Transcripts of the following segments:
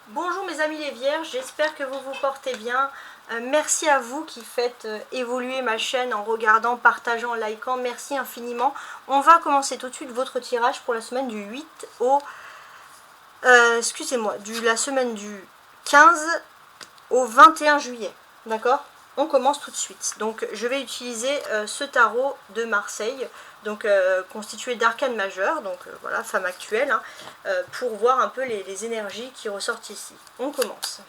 Bonjour mes amis les vierges, j'espère que vous vous portez bien. Merci à vous qui faites évoluer ma chaîne en regardant, partageant, likant. Merci infiniment. On va commencer tout de suite votre tirage pour la semaine du 8 au... excusez-moi, la semaine du 15 au 21 juillet. D'accord? On commence tout de suite. Donc je vais utiliser ce tarot de Marseille, donc constitué d'arcanes majeures, donc voilà, femme actuelle, hein, pour voir un peu les énergies qui ressortent ici. On commence.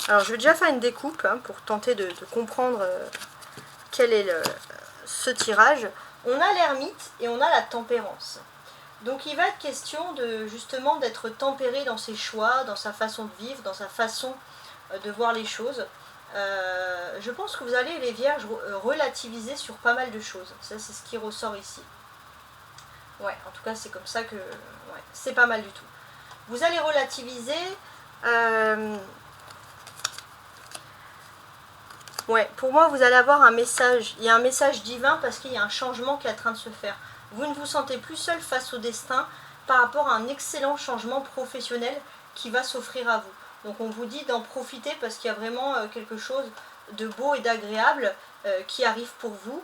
Alors je vais déjà faire une découpe hein, pour tenter de comprendre quel est ce tirage. On a l'ermite et on a la tempérance. Donc il va être question de justement d'être tempéré dans ses choix, dans sa façon de vivre, dans sa façon de voir les choses. Je pense que vous allez, les vierges, relativiser sur pas mal de choses. Ça, c'est ce qui ressort ici. Ouais, en tout cas, c'est comme ça que... Ouais, c'est pas mal du tout. Vous allez relativiser... Ouais, pour moi, vous allez avoir un message. Il y a un message divin parce qu'il y a un changement qui est en train de se faire. Vous ne vous sentez plus seul face au destin par rapport à un excellent changement professionnel qui va s'offrir à vous. Donc on vous dit d'en profiter parce qu'il y a vraiment quelque chose de beau et d'agréable qui arrive pour vous.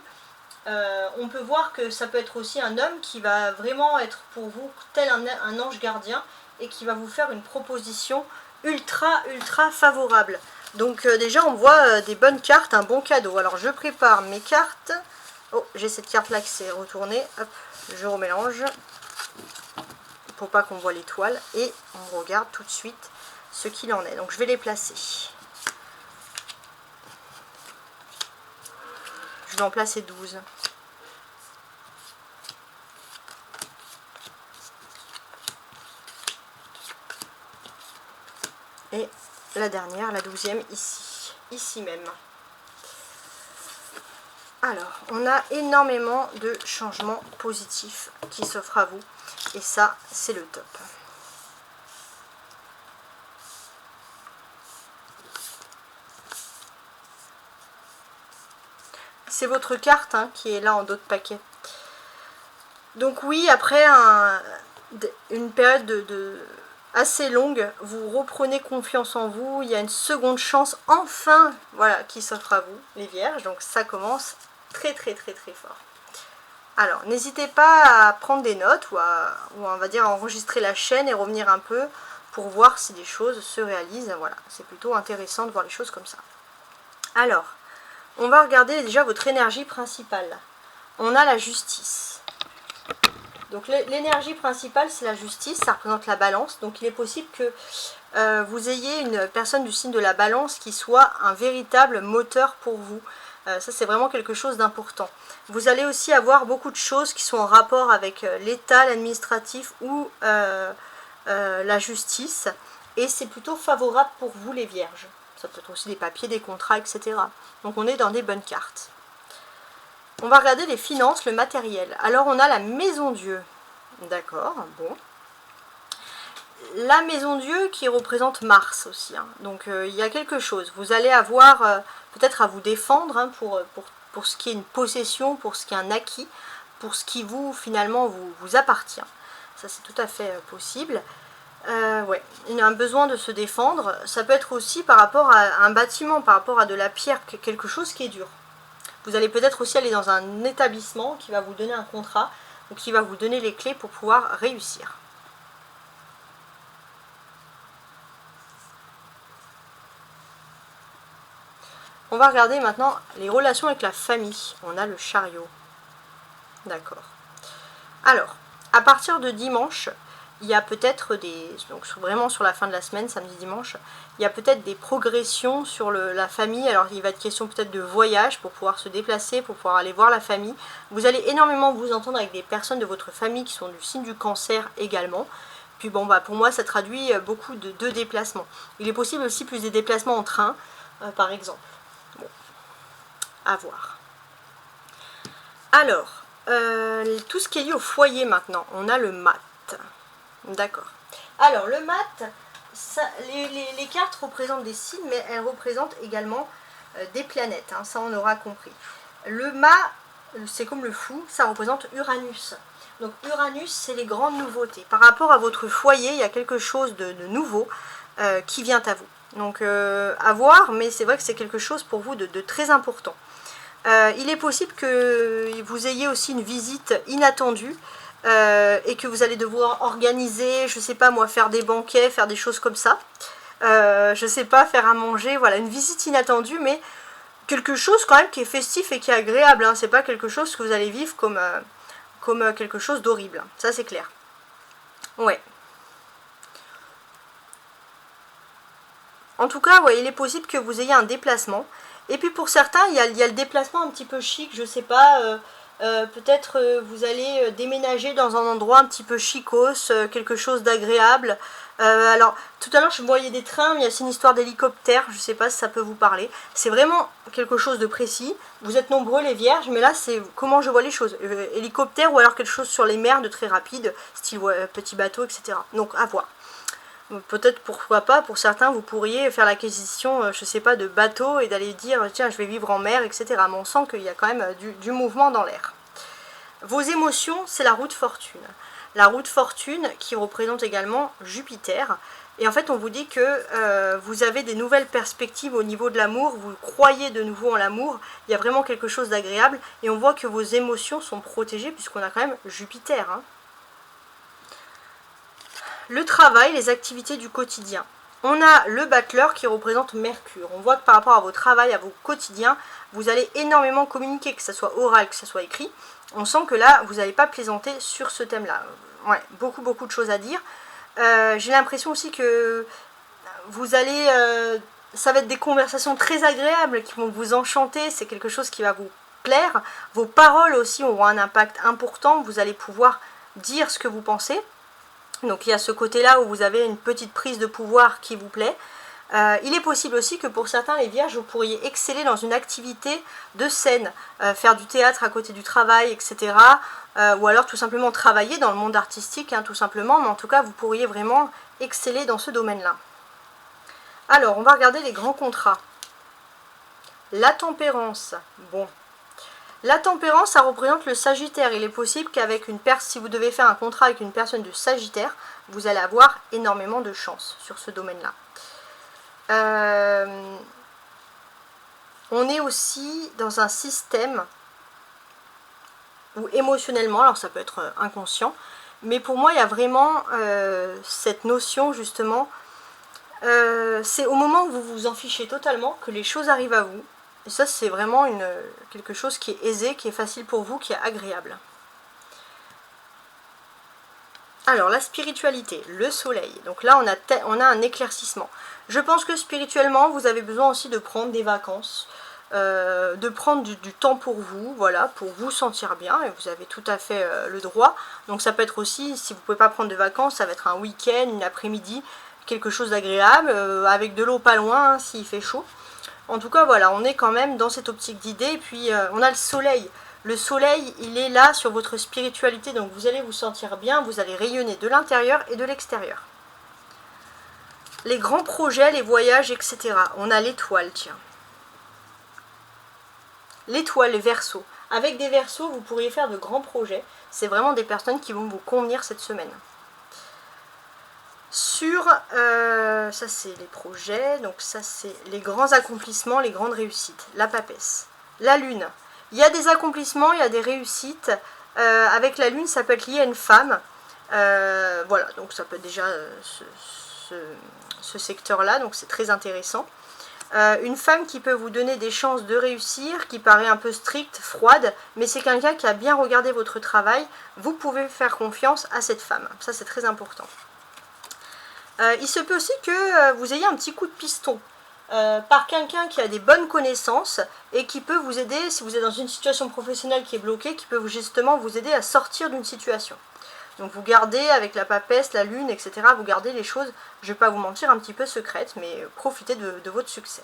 On peut voir que ça peut être aussi un homme qui va vraiment être pour vous tel un ange gardien et qui va vous faire une proposition ultra favorable. Donc déjà on voit des bonnes cartes, un bon cadeau. Alors je prépare mes cartes. Oh, j'ai cette carte là qui s'est retournée. Hop, je remélange pour pas qu'on voit l'étoile. Et on regarde tout de suite ce qu'il en est. Donc je vais les placer. Je vais en placer 12. Et la dernière, la 12e, ici même. Alors, on a énormément de changements positifs qui s'offrent à vous. Et ça, c'est le top. C'est votre carte hein, qui est là en dos de paquet. Donc oui, après une période assez longue, vous reprenez confiance en vous, il y a une seconde chance enfin voilà, qui s'offre à vous, les vierges, donc ça commence très fort. Alors, n'hésitez pas à prendre des notes ou on va dire enregistrer la chaîne et revenir un peu pour voir si des choses se réalisent. Voilà, c'est plutôt intéressant de voir les choses comme ça. Alors, on va regarder déjà votre énergie principale. On a la justice. Donc l'énergie principale, c'est la justice, ça représente la balance. Donc il est possible que vous ayez une personne du signe de la balance qui soit un véritable moteur pour vous. Ça, c'est vraiment quelque chose d'important. Vous allez aussi avoir beaucoup de choses qui sont en rapport avec l'État, l'administratif ou la justice. Et c'est plutôt favorable pour vous, les vierges. Ça peut être aussi des papiers, des contrats, etc. Donc on est dans des bonnes cartes. On va regarder les finances, le matériel. Alors on a la maison Dieu. D'accord, bon. La maison Dieu qui représente Mars aussi. Hein. Donc il y a quelque chose. Vous allez avoir peut-être à vous défendre hein, pour ce qui est une possession, pour ce qui est un acquis, pour ce qui vous finalement vous appartient. Ça c'est tout à fait possible. Ouais, il y a un besoin de se défendre. Ça peut être aussi par rapport à un bâtiment, par rapport à de la pierre, quelque chose qui est dur. Vous allez peut-être aussi aller dans un établissement qui va vous donner un contrat ou qui va vous donner les clés pour pouvoir réussir. On va regarder maintenant les relations avec la famille. On a le chariot. D'accord. Alors, à partir de dimanche, il y a peut-être donc vraiment sur la fin de la semaine, samedi, dimanche, il y a peut-être des progressions sur la famille. Alors il va être question peut-être de voyage pour pouvoir se déplacer, pour pouvoir aller voir la famille. Vous allez énormément vous entendre avec des personnes de votre famille qui sont du signe du cancer également. Puis bon, bah, pour moi, ça traduit beaucoup de déplacements. Il est possible aussi plus des déplacements en train, par exemple. Bon, à voir. Alors, tout ce qui est lié au foyer maintenant, on a le mat. D'accord. Alors, le mat, les cartes représentent des signes, mais elles représentent également des planètes. Hein, ça, on aura compris. Le mât, c'est comme le fou, ça représente Uranus. Donc Uranus, c'est les grandes nouveautés. Par rapport à votre foyer, il y a quelque chose de nouveau qui vient à vous. Donc à voir, mais c'est vrai que c'est quelque chose pour vous de très important. Il est possible que vous ayez aussi une visite inattendue et que vous allez devoir organiser, je sais pas moi, faire des banquets, faire des choses comme ça. Je sais pas, faire à manger, voilà, une visite inattendue, mais quelque chose quand même qui est festif et qui est agréable, hein. C'est pas quelque chose que vous allez vivre comme quelque chose d'horrible, ça c'est clair. Ouais. En tout cas, ouais, il est possible que vous ayez un déplacement. Et puis pour certains, il y a le déplacement un petit peu chic, je sais pas, peut-être vous allez déménager dans un endroit un petit peu chicos, quelque chose d'agréable. Alors, tout à l'heure je voyais des trains, mais il y a aussi une histoire d'hélicoptère, je sais pas si ça peut vous parler. C'est vraiment quelque chose de précis. Vous êtes nombreux les vierges, mais là c'est comment je vois les choses. Hélicoptère ou alors quelque chose sur les mers de très rapide, style petit bateau, etc. Donc à voir. Peut-être pourquoi pas, pour certains vous pourriez faire l'acquisition, je sais pas, de bateaux et d'aller dire tiens je vais vivre en mer, etc. Mais on sent qu'il y a quand même du mouvement dans l'air. Vos émotions, c'est la roue de fortune. La roue de fortune qui représente également Jupiter. Et en fait on vous dit que vous avez des nouvelles perspectives au niveau de l'amour, vous croyez de nouveau en l'amour, il y a vraiment quelque chose d'agréable. Et on voit que vos émotions sont protégées puisqu'on a quand même Jupiter, hein. Le travail, les activités du quotidien. On a le battleur qui représente Mercure. On voit que par rapport à vos travails, à vos quotidiens, vous allez énormément communiquer, que ce soit oral, que ce soit écrit. On sent que là, vous n'allez pas plaisanter sur ce thème-là. Ouais, beaucoup de choses à dire. J'ai l'impression aussi que vous allez... ça va être des conversations très agréables qui vont vous enchanter. C'est quelque chose qui va vous plaire. Vos paroles aussi auront un impact important. Vous allez pouvoir dire ce que vous pensez. Donc il y a ce côté-là où vous avez une petite prise de pouvoir qui vous plaît. Il est possible aussi que pour certains les vierges, vous pourriez exceller dans une activité de scène, faire du théâtre à côté du travail, etc. Ou alors tout simplement travailler dans le monde artistique, hein, tout simplement. Mais en tout cas, vous pourriez vraiment exceller dans ce domaine-là. Alors, on va regarder les grands contrats. La tempérance. Bon. La tempérance, ça représente le Sagittaire. Il est possible qu'avec une personne, si vous devez faire un contrat avec une personne de Sagittaire, vous allez avoir énormément de chance sur ce domaine-là. On est aussi dans un système où émotionnellement, alors ça peut être inconscient, mais pour moi il y a vraiment cette notion justement, c'est au moment où vous vous en fichez totalement que les choses arrivent à vous. Et ça, c'est vraiment quelque chose qui est aisé, qui est facile pour vous, qui est agréable. Alors, la spiritualité, le soleil. Donc là, on a un éclaircissement. Je pense que spirituellement, vous avez besoin aussi de prendre des vacances, de prendre du temps pour vous, voilà, pour vous sentir bien. Et vous avez tout à fait le droit. Donc ça peut être aussi, si vous ne pouvez pas prendre de vacances, ça va être un week-end, une après-midi, quelque chose d'agréable, avec de l'eau pas loin, hein, s'il fait chaud. En tout cas, voilà, on est quand même dans cette optique d'idée. Et puis, on a le soleil. Le soleil, il est là sur votre spiritualité. Donc, vous allez vous sentir bien. Vous allez rayonner de l'intérieur et de l'extérieur. Les grands projets, les voyages, etc. On a l'étoile, tiens. L'étoile, les Verseaux. Avec des Verseaux, vous pourriez faire de grands projets. C'est vraiment des personnes qui vont vous convenir cette semaine. Sur, ça c'est les projets, donc ça c'est les grands accomplissements, les grandes réussites, la papesse. La lune, il y a des accomplissements, il y a des réussites, avec la lune ça peut être lié à une femme, voilà, donc ça peut être déjà ce secteur-là, donc c'est très intéressant. Une femme qui peut vous donner des chances de réussir, qui paraît un peu stricte, froide, mais c'est quelqu'un qui a bien regardé votre travail, vous pouvez faire confiance à cette femme, ça c'est très important. Il se peut aussi que vous ayez un petit coup de piston par quelqu'un qui a des bonnes connaissances et qui peut vous aider, si vous êtes dans une situation professionnelle qui est bloquée, qui peut justement vous aider à sortir d'une situation. Donc vous gardez avec la papesse, la lune, etc., vous gardez les choses, je ne vais pas vous mentir, un petit peu secrètes, mais profitez de votre succès.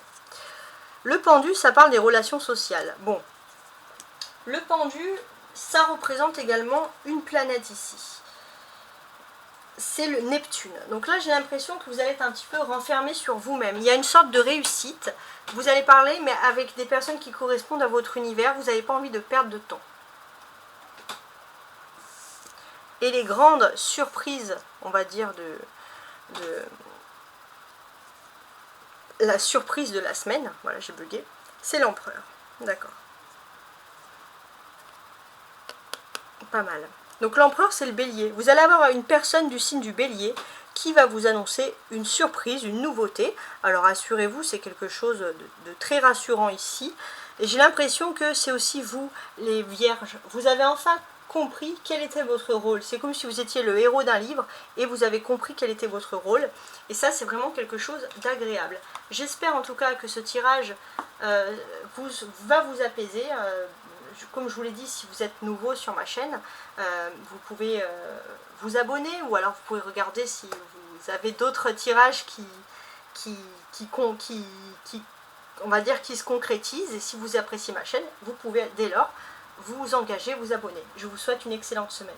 Le pendu, ça parle des relations sociales. Bon, le pendu, ça représente également une planète ici. C'est le Neptune. Donc là, j'ai l'impression que vous allez être un petit peu renfermé sur vous-même. Il y a une sorte de réussite. Vous allez parler, mais avec des personnes qui correspondent à votre univers. Vous n'avez pas envie de perdre de temps. Et les grandes surprises, on va dire, de la surprise de la semaine, voilà, j'ai bugué, c'est l'empereur. D'accord. Pas mal. Donc l'empereur, c'est le bélier. Vous allez avoir une personne du signe du bélier qui va vous annoncer une surprise, une nouveauté. Alors assurez-vous, c'est quelque chose de très rassurant ici. Et j'ai l'impression que c'est aussi vous, les vierges. Vous avez enfin compris quel était votre rôle. C'est comme si vous étiez le héros d'un livre et vous avez compris quel était votre rôle. Et ça, c'est vraiment quelque chose d'agréable. J'espère en tout cas que ce tirage va vous apaiser. Comme je vous l'ai dit, si vous êtes nouveau sur ma chaîne, vous pouvez vous abonner ou alors vous pouvez regarder si vous avez d'autres tirages on va dire, qui se concrétisent. Et si vous appréciez ma chaîne, vous pouvez dès lors vous engager, vous abonner. Je vous souhaite une excellente semaine.